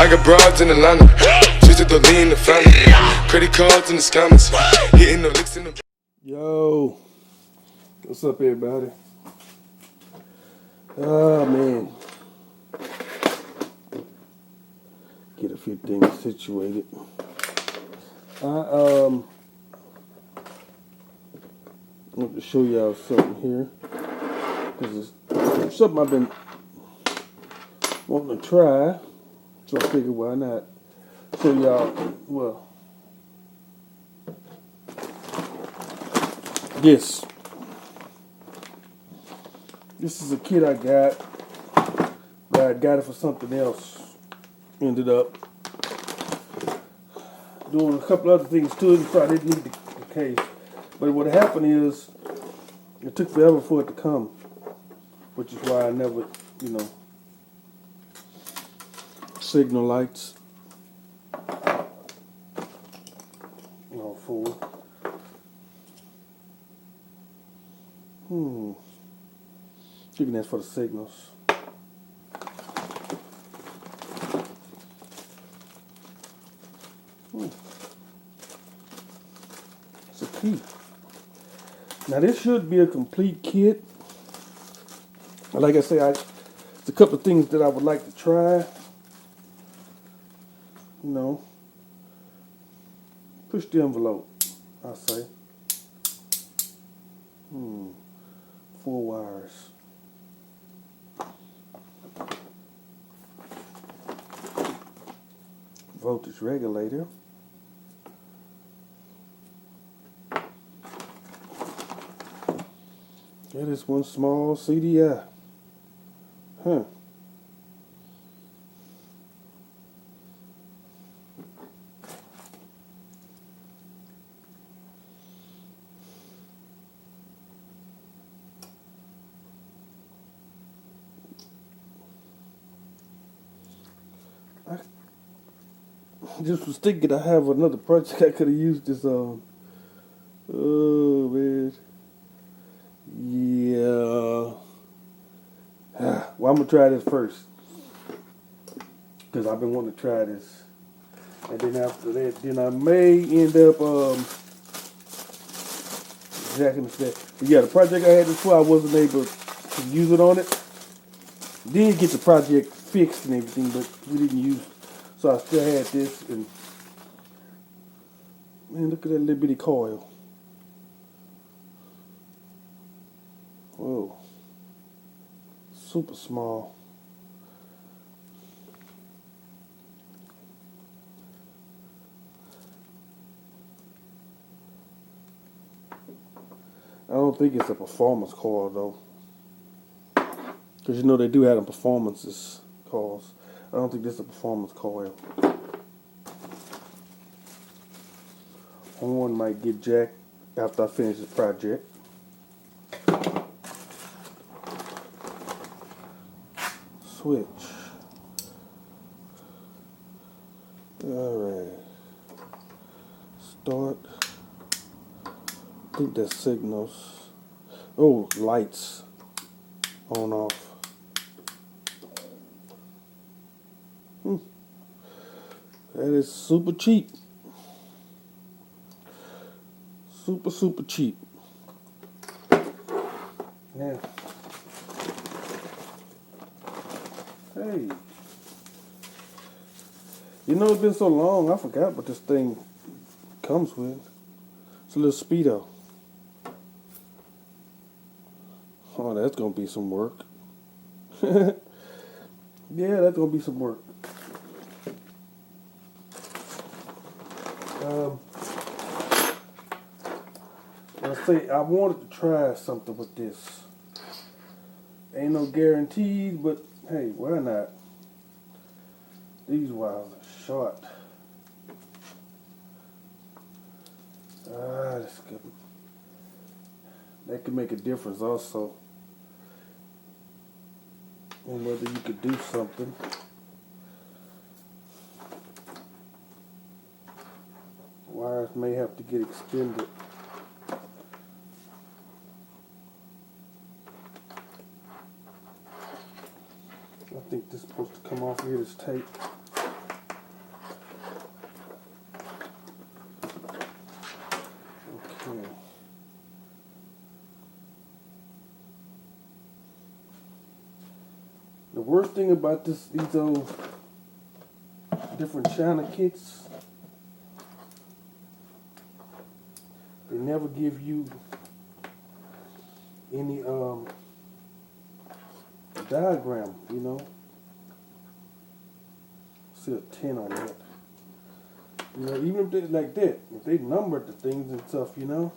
I got broads in Atlanta, twisted the lean, the family, credit cards in the scammers, hitting the licks in the. Yo, what's up, everybody? Oh man, get a few things situated. I want to show y'all something here because it's something I've been wanting to try, so I figured why not show y'all. Well, this is a kit I got, but I got it for something else. Ended up doing a couple other things to it, so I didn't need the case. But what happened is, it took forever for it to come, which is why I never, signal lights. All full. Thinking that's for the signals. It's a key. Now this should be a complete kit. Like I say, it's a couple of things that I would like to try. Push the envelope, I say. 4 wires. Voltage regulator. That is one small CDI. I just was thinking I have another project I could have used this on. Oh man. Yeah. Well, I'm gonna try this first because I've been wanting to try this, and then after that, then I may end up jacking that. But yeah, the project I had this for, I wasn't able to use it on it. Did get the project fixed and everything, but we didn't use it. So I still had this, and man, look at that little bitty coil. Whoa. Super small. I don't think it's a performance coil though. Because they do have them performances coils. I don't think this is a performance coil. Horn might get jacked after I finish this project. Switch. Alright. Start. I think that's signals. Oh, lights. On off. That is super cheap. Super cheap. Yeah. Hey. It's been so long, I forgot what this thing comes with. It's a little speedo. Oh, that's gonna be some work. Yeah, that's gonna be some work. I wanted to try something with this. Ain't no guarantees, but hey, why not? These wires are short. That's good. That could make a difference also. On whether you could do something. Wires may have to get extended. I think this is supposed to come off here, this tape. worst thing about these old different China kits, they never give you any diagram, you know. See a 10 on that. You know, even if they like that, if they numbered the things and stuff, you know.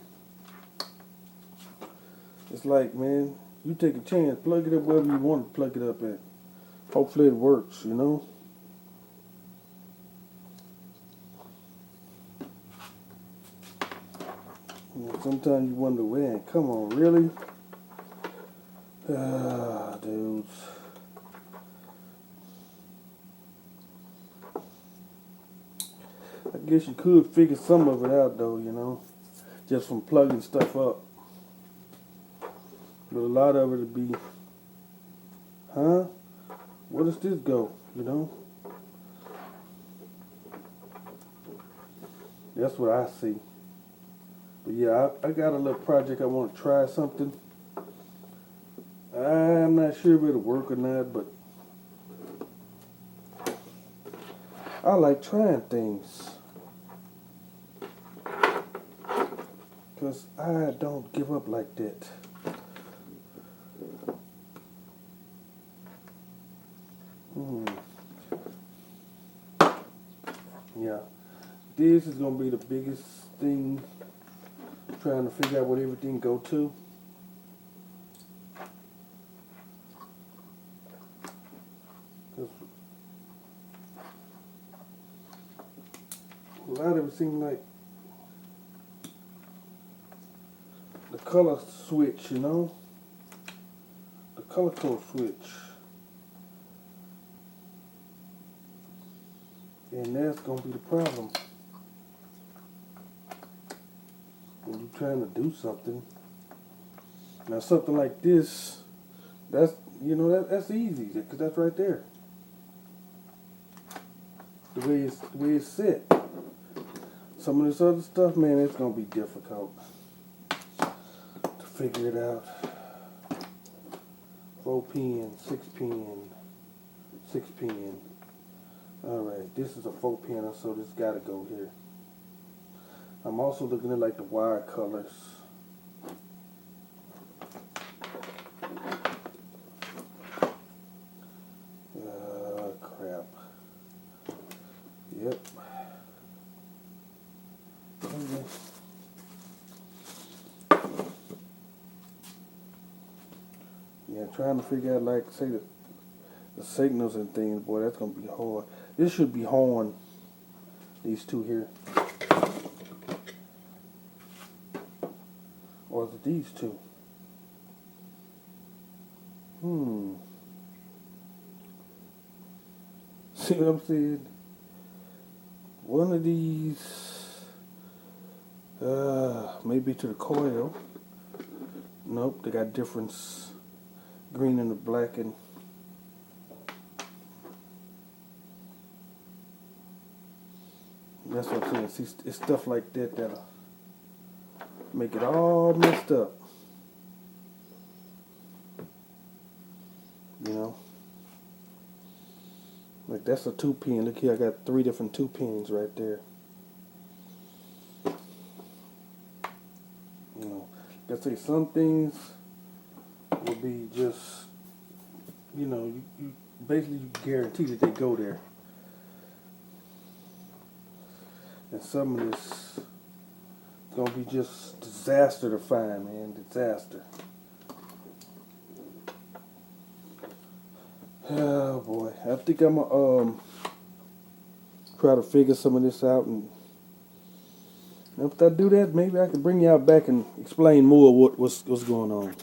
It's like, man, you take a chance, plug it up wherever you want to plug it up at. Hopefully it works, you know. You know, sometimes you wonder, man, come on, really? Ah, dudes. I guess you could figure some of it out, though, you know, just from plugging stuff up. But a lot of it would be, huh? Where does this go, you know? That's what I see. But yeah, I got a little project. I want to try something. I'm not sure if it'll work or not, but I like trying things. Because I don't give up like that. Yeah. This is going to be the biggest thing, trying to figure out what everything go to. A lot of it seems like the color switch, you know? The color code switch. And that's going to be the problem. When you're trying to do something. Now something like this, that's, you know, that's easy, because that's right there. The way it's set. Some of this other stuff, man, it's going to be difficult to figure it out. 4-pin, 6-pin, 6-pin. Alright, this is a 4-pin, so this got to go here. I'm also looking at like the wire colors. Crap. Yep. Okay. Yeah, trying to figure out, like, say the signals and things, boy, that's gonna be hard. This should be horn. These two here. Or is it these two? See what I'm saying? One of these, maybe to the coil. Nope, they got difference. Green and the black, and that's what I'm saying. See, it's stuff like that that'll make it all messed up. You know? Like, that's a 2-pin. Look here, I got 3 different 2-pins right there. You know, like I say, some things will be just, you know, you basically guarantee that they go there. And some of this is gonna be just disaster to find, man. Disaster. Oh boy, I think I'm gonna try to figure some of this out, and if I do that, maybe I can bring y'all back and explain more what's going on.